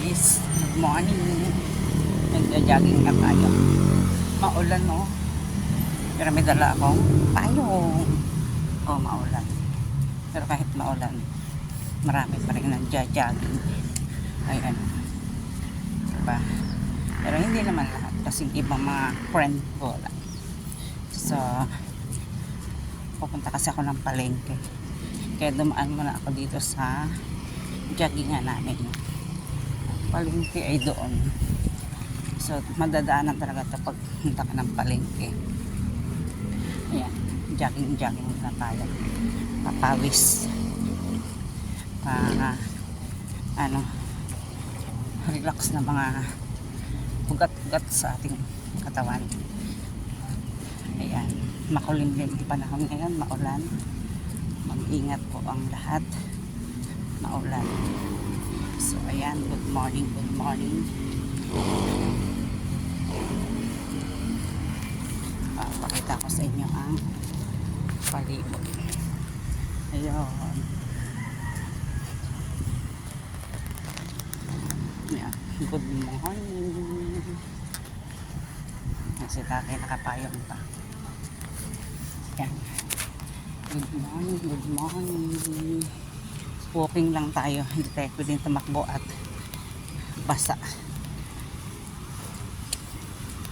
guys, good morning. Nagja-jogging na tayo. Maulan no. Pero may dala akong payong. Oh, maulan. Pero kahit maulan, marami pa rin nagja-jogging. Ayan. Diba? Pero hindi naman lahat. Kasi ibang mga friend ko lang. So, pupunta kasi ako ng palengke. Kaya dumaan muna ako dito sa joggingan namin. Palengke ay doon. So, madadaanan talaga ito pag punta ka ng palengke. Ayan, jogging na tayo. Papawis. Relax na mga ugat-ugat sa ating katawan. Ayan, makulimlim ang panahon ngayon, maulan. Mag-ingat po ang lahat. Maulan. So, ayan, good morning, good morning. Pakita ko sa inyo ang palibot. Ayun. Ayan, good morning. Si tatay nakapayong pa. Ayan. Good morning, good morning. Walking lang tayo. Hindi tayo pwedeng tumakbo at basa.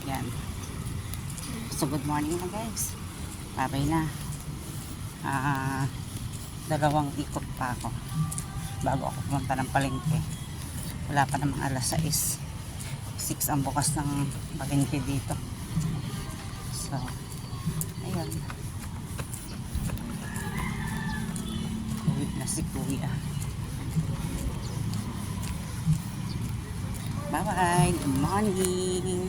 Yan. So, good morning na guys. Babay na. Dalawang ikot pa ako bago ako pumunta ng palengke. Wala pa namang alas 6. 6 ang bukas ng palengke dito. So, ayun. Uwi na si Kuya. Bye bye. Good morning.